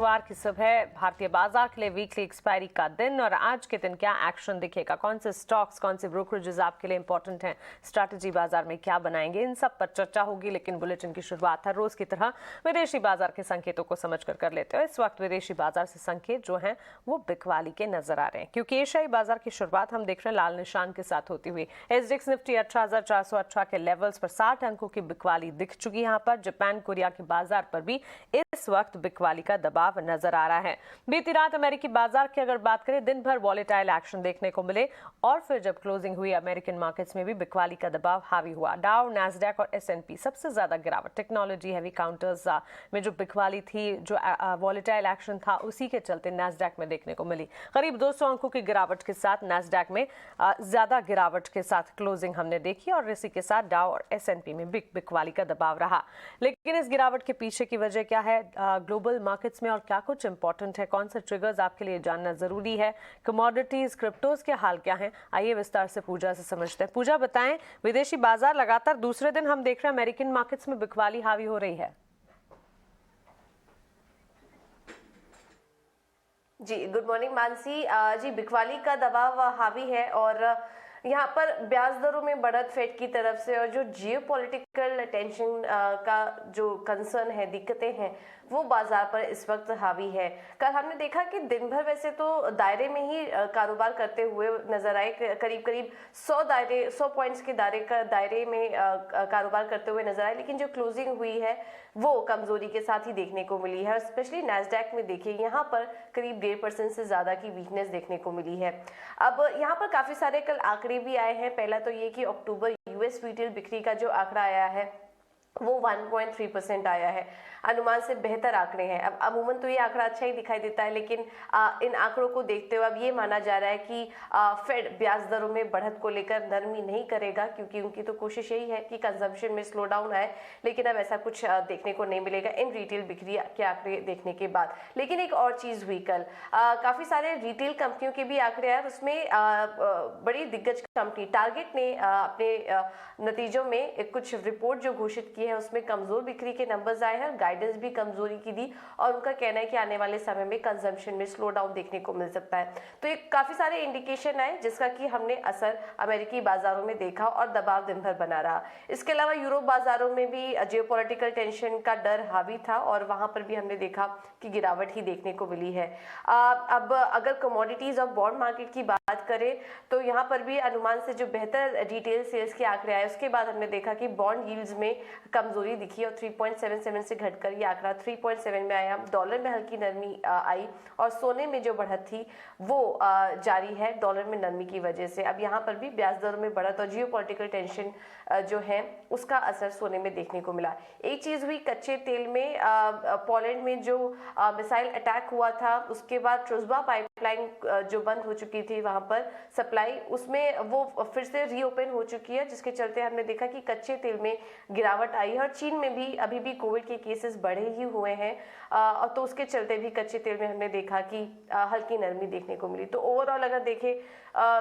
शुक्रवार की सुबह भारतीय बाजार के लिए वीकली एक्सपायरी का दिन और आज के दिन क्या एक्शन दिखेगा, कौन से स्टॉक्स, कौन से ब्रोकरेजेस आपके लिए इंपॉर्टेंट हैं, स्ट्रैटेजी बाजार में क्या बनाएंगे, इन सब पर चर्चा होगी। लेकिन बुलेटिन की शुरुआत हर रोज की तरह विदेशी बाजार के संकेतों को समझकर कर लेते हैं। इस वक्त विदेशी बाजार से संकेत जो हैं वो बिकवाली के नजर आ रहे हैं, क्योंकि एशियाई बाजार की शुरुआत हम देख रहे हैं लाल निशान के साथ होती हुई। एसडेक्स निफ्टी 18,418 के लेवल्स पर 60 अंकों की बिकवाली दिख चुकी। यहाँ पर जापान कोरिया के बाजार पर भी इस वक्त बिकवाली का दबाव नजर आ रहा है। बीती रात अमेरिकी बाजार की अगर बात करें, दिन भर वॉलेटाइल एक्शन देखने को मिले और फिर जब क्लोजिंग हुई अमेरिकन मार्केट्स में भी बिकवाली का दबाव हावी हुआ। डाउ, नैस्डैक और एसएनपी सबसे ज्यादा गिरावट। टेक्नोलॉजी हैवी काउंटर्स में जो बिकवाली थी, जो वॉलेटाइल एक्शन था, उसी के चलते नैस्डैक में देखने को मिली। करीब 200 अंकों की गिरावट के साथ नैस्डैक में ज्यादा गिरावट के साथ क्लोजिंग हमने देखी और इसी के साथ डाउ और एसएनपी में बिकवाली का दबाव रहा। लेकिन इस गिरावट के पीछे की वजह क्या है, ग्लोबल मार्केट्स में और क्या कुछ इंपॉर्टेंट है, कौन से ट्रिगर्स आपके लिए जानना जरूरी है, कमोडिटीज, क्रिप्टोज के हाल क्या हैं, आइए विस्तार से पूजा से समझते हैं। पूजा बताएं, विदेशी बाजार लगातार दूसरे दिन हम देख रहे हैं अमेरिकन मार्केट्स में बिकवाली हावी हो रही है। जी, गुड मॉर्निंग मानसी जी। बिकवाली का दबाव हावी है और यहाँ पर ब्याज दरों में बढ़त फेड की तरफ से और जो जियोपॉलिटिकल टेंशन का जो कंसर्न है, दिक्कतें हैं, वो बाजार पर इस वक्त हावी है। कल हमने देखा कि दिन भर वैसे तो दायरे में ही कारोबार करते हुए नजर आए, करीब करीब 100 पॉइंट्स के दायरे में कारोबार करते हुए नजर आए, लेकिन जो क्लोजिंग हुई है वो कमजोरी के साथ ही देखने को मिली है। स्पेशली नैस्डैक में देखिए, यहाँ पर करीब 1.5% से ज्यादा की वीकनेस देखने को मिली है। अब यहाँ पर काफी सारे कल आंकड़े भी आए हैं। पहला तो ये कि अक्टूबर यूएस रिटेल बिक्री का जो आंकड़ा आया है वो 1.3% आया है। अनुमान से बेहतर आंकड़े हैं। अब अमूमन तो ये आंकड़ा अच्छा ही दिखाई देता है, लेकिन इन आंकड़ों को देखते हुए अब ये माना जा रहा है कि फेड ब्याज दरों में बढ़त को लेकर नरमी नहीं करेगा, क्योंकि उनकी तो कोशिश यही है कि कंजम्पशन में स्लो डाउन आए। लेकिन अब ऐसा कुछ देखने को नहीं मिलेगा इन रिटेल बिक्री के आंकड़े देखने के बाद। लेकिन एक और चीज हुई कल, काफी सारे रिटेल कंपनियों के भी आंकड़े आए। उसमें बड़ी दिग्गज कंपनी टारगेट ने अपने नतीजों में कुछ रिपोर्ट जो घोषित की है उसमें कमजोर बिक्री के नंबर्स आए हैं, गाइडेंस भी कमजोरी की दी और उनका कहना है कि आने वाले समय में कंजम्पशन में स्लो डाउन देखने को मिल सकता है। तो ये काफी सारे इंडिकेशन आए जिसका कि हमने असर अमेरिकी बाजारों में देखा और दबाव दिन भर बना रहा। इसके अलावा यूरोप बाजारों में भी जियोपॉलिटिकल टेंशन का डर हावी था और वहां पर भी हमने देखा कि गिरावट ही देखने को मिली है। अब अगर कमोडिटीज और बॉन्ड मार्केट की बात करें तो यहाँ पर भी अनुमान से जो बेहतर रिटेल सेल्स के आंकड़े आए, उसके बाद हमने देखा कि बॉन्ड यील्ड्स में कमजोरी दिखी और 3.77 से घटकर ये आंकड़ा 3.7 में आया। डॉलर में हल्की नरमी आई और सोने में जो बढ़त थी वो जारी है डॉलर में नरमी की वजह से। अब यहाँ पर भी ब्याज दरों में बढ़त और जियोपॉलिटिकल टेंशन जो है उसका असर सोने में देखने को मिला। एक चीज हुई कच्चे तेल में, पोलैंड में जो मिसाइल अटैक हुआ था उसके बाद ट्रुजबा पाइपलाइन जो बंद हो चुकी थी वहां पर सप्लाई, उसमें वो फिर से रीओपन हो चुकी है, जिसके चलते हमने देखा कि कच्चे तेल में गिरावट आई है। और चीन में भी अभी भी कोविड के केसेस बढ़े ही हुए हैं, तो उसके चलते भी कच्चे तेल में हमने देखा कि हल्की नरमी देखने को मिली। तो ओवरऑल अगर देखें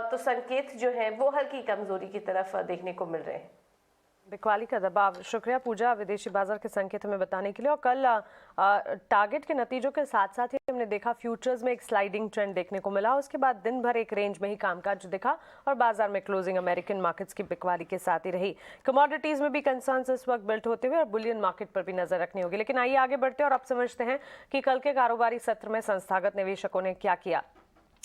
तो संकेत जो है वो हल्की कमजोरी की तरफ देखने को मिल रहे हैं। बिकवाली का दबाव। शुक्रिया पूजा विदेशी बाजार के संकेत हमें बताने के लिए। और कल टारगेट के नतीजों के साथ साथ ही हमने देखा फ्यूचर्स में एक स्लाइडिंग ट्रेंड देखने को मिला। उसके बाद दिन भर एक रेंज में ही कामकाज दिखा और बाजार में क्लोजिंग अमेरिकन मार्केट्स की बिकवाली के साथ ही रही। कमोडिटीज में भी कंसर्न्स इस वक्त बिल्ट होते हुए और बुलियन मार्केट पर भी नजर रखनी होगी। लेकिन आइए आगे बढ़ते हैं और अब समझते हैं कि कल के कारोबारी सत्र में संस्थागत निवेशकों ने क्या किया।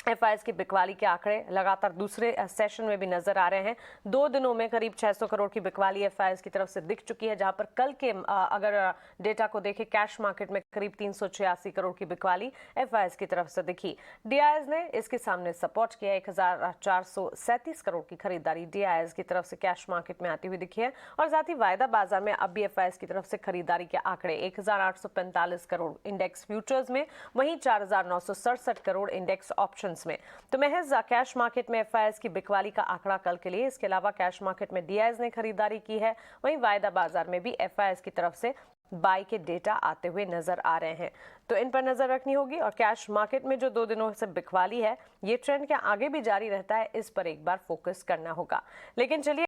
एफआईएस की बिकवाली के आंकड़े लगातार दूसरे सेशन में भी नजर आ रहे हैं। 2 दिनों में करीब 600 करोड़ की बिकवाली एफआईएस की तरफ से दिख चुकी है, जहां पर कल के अगर डेटा को देखें कैश मार्केट में करीब 386 करोड़ की बिकवाली एफआईएस की तरफ से दिखी। डीआईएस ने इसके सामने सपोर्ट किया। 1437 करोड़ की खरीदारी डीआईएस की तरफ से कैश मार्केट में आती हुई दिखी है और साथ ही वायदा बाजार में अब भी एफआईएस की तरफ से खरीदारी के आंकड़े 1845 करोड़ इंडेक्स फ्यूचर्स में, वहीं 4967 करोड़ इंडेक्स ऑप्शन में। तो महज कैश मार्केट में एफआईएस की बिकवाली का आंकड़ा कल के लिए। इसके अलावा कैश मार्केट में डीआईएस ने खरीदारी की है, वहीं वायदा बाजार में भी एफआईएस की तरफ से बाई के डेटा आते हुए नजर आ रहे हैं। तो इन पर नजर रखनी होगी। और कैश मार्केट में जो 2 दिनों से बिकवाली है, ये ट्रेंड क्या आगे भी जारी रहता है, इस पर एक बार फोकस करना होगा। लेकिन चलिए